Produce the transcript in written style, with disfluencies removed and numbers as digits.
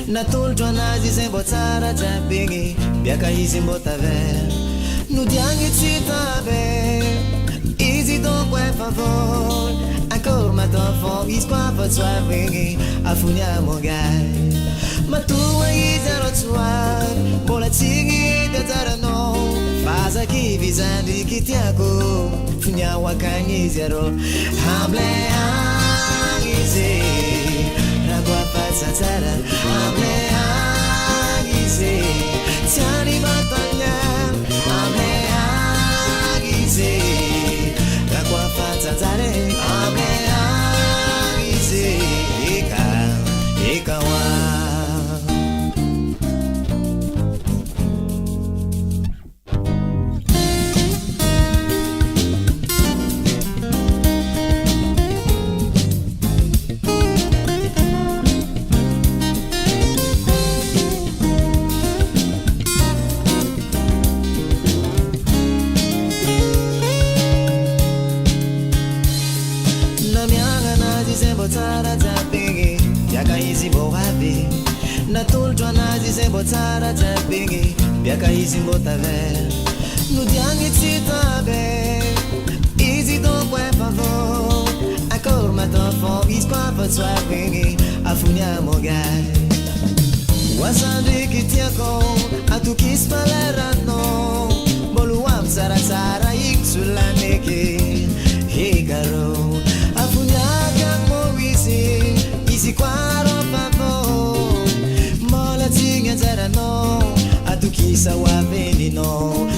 Natoltro anazy zay mbô tsara jiaby igny biaka izy mbô taver nodiagny tsy tabe izy donc efa voly encore maintenant fond izy koa fa tsoavy igny afony amongay matoa izy arô tsoavy mbola tsigny tiajaranao fazaky vizandriky tiako fony awakagny izy arô hamble agny izy Satsara amle agize tiani batanya amle agize la kwa fatsare amle agize ikawa Natoltro anazy zay mbô tsara jiaby igny biaka izy mbô taver nodiagny tsy tabe izy donc efa voly encore maintenant fond izy koa fa tsoavy igny afony amongay oasandriky tiako atokisy faleranao mbôlo aby tsaratsara igny solaneky hikaro afony aby agmo izy koa rô fa voly Tigna zarano atukisa wa venino